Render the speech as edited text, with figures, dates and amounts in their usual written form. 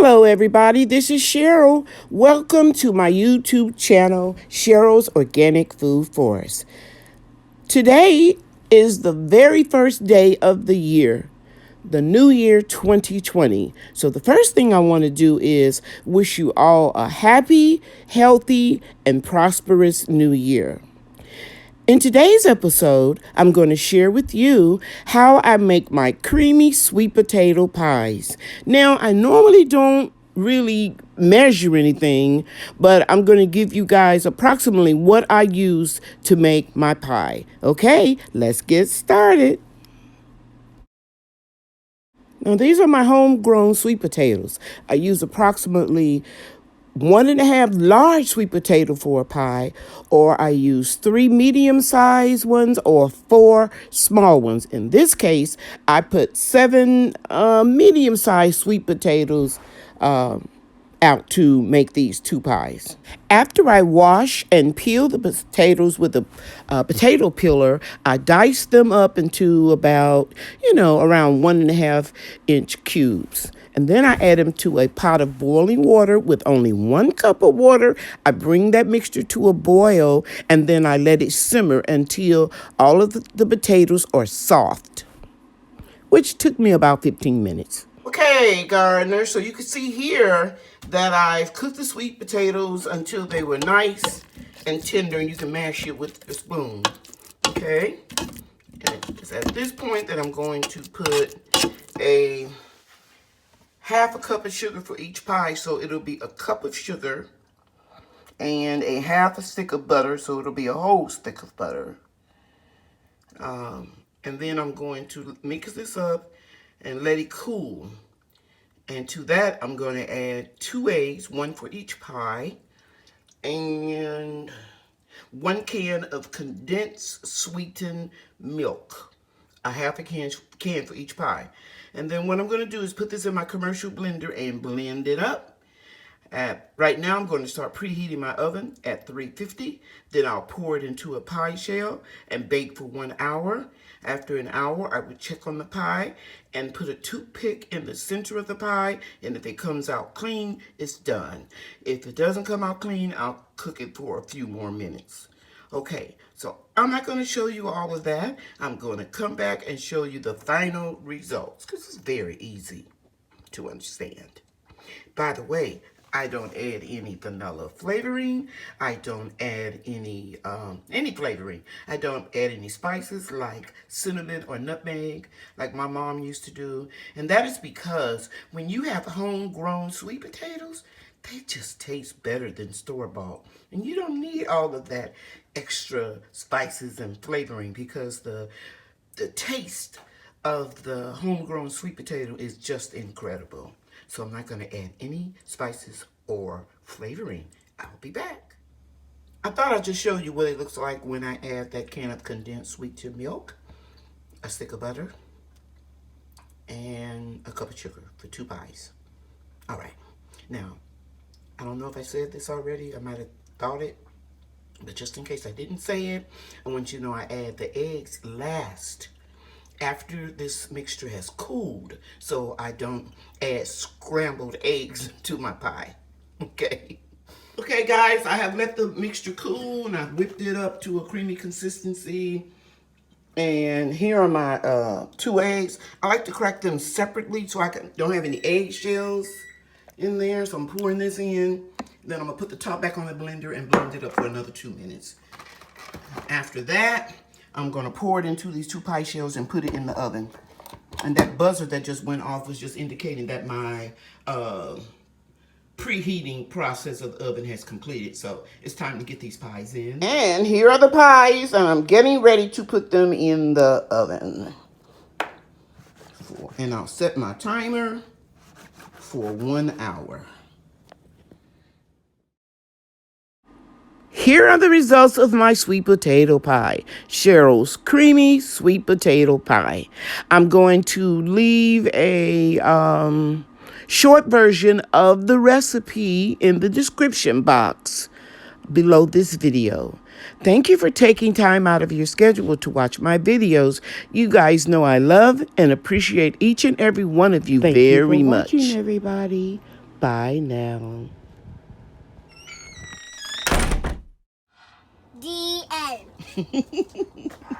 Hello everybody, this is Cheryl. Welcome to my YouTube channel, Cheryl's Organic Food Forest. Today is the very first day of the year, the new year 2020. So the first thing I want to do is wish you all a happy, healthy, and prosperous new year. In today's episode, I'm going to share with you how I make my creamy sweet potato pies. Now, I normally don't really measure anything, but I'm going to give you guys approximately what I use to make my pie. Okay, let's get started. Now, these are my homegrown sweet potatoes. I use approximately 1.5 large sweet potato for a pie, or I use 3 medium-sized ones or 4 small ones. In this case, I put 7 medium-sized sweet potatoes out to make these 2 pies. After I wash and peel the potatoes with a potato peeler, I dice them up into about, around 1.5-inch cubes. And then I add them to a pot of boiling water with only 1 cup of water. I bring that mixture to a boil, and then I let it simmer until all of the potatoes are soft, which took me about 15 minutes. Okay, gardeners, so you can see here that I've cooked the sweet potatoes until they were nice and tender, and you can mash it with a spoon. Okay, and it's at this point that I'm going to put a 1/2 cup of sugar for each pie, so it'll be a cup of sugar, and a 1/2 stick of butter, so it'll be a whole stick of butter. And then I'm going to mix this up and let it cool. And to that, I'm going to add 2 eggs, 1 for each pie, and 1 can of condensed sweetened milk, a 1/2 can for each pie. And then what I'm going to do is put this in my commercial blender and blend it up. Right now, I'm going to start preheating my oven at 350. Then I'll pour it into a pie shell and bake for 1 hour. After an hour, I would check on the pie and put a toothpick in the center of the pie. And if it comes out clean, it's done. If it doesn't come out clean, I'll cook it for a few more minutes. Okay, so I'm not going to show you all of that. I'm going to come back and show you the final results, because it's very easy to understand. By the way, I don't add any vanilla flavoring. I don't add any flavoring. I don't add any spices like cinnamon or nutmeg like my mom used to do. And that is because when you have homegrown sweet potatoes, they just taste better than store-bought. And you don't need all of that extra spices and flavoring, because the taste of the homegrown sweet potato is just incredible. So I'm not going to add any spices or flavoring. I'll be back. I thought I'd just show you what it looks like when I add that can of condensed sweetened milk, a stick of butter, and a cup of sugar for 2 pies. All right. Now, I don't know if I said this already. I might have thought it. But just in case I didn't say it, I want you to know I add the eggs last, after this mixture has cooled, so I don't add scrambled eggs to my pie. Okay, guys, I have let the mixture cool, and I've whipped it up to a creamy consistency. And here are my 2 eggs. I like to crack them separately so I don't have any eggshells in there. So I'm pouring this in. Then I'm going to put the top back on the blender and blend it up for another 2 minutes. After that, I'm going to pour it into these 2 pie shells and put it in the oven. And that buzzer that just went off was just indicating that my preheating process of the oven has completed. So it's time to get these pies in. And here are the pies, and I'm getting ready to put them in the oven. And I'll set my timer for 1 hour. Here are the results of my sweet potato pie, Cheryl's creamy sweet potato pie. I'm going to leave a short version of the recipe in the description box below this video. Thank you for taking time out of your schedule to watch my videos. You guys know I love and appreciate each and every one of you very much. Thank you for watching, everybody. Bye now. The end.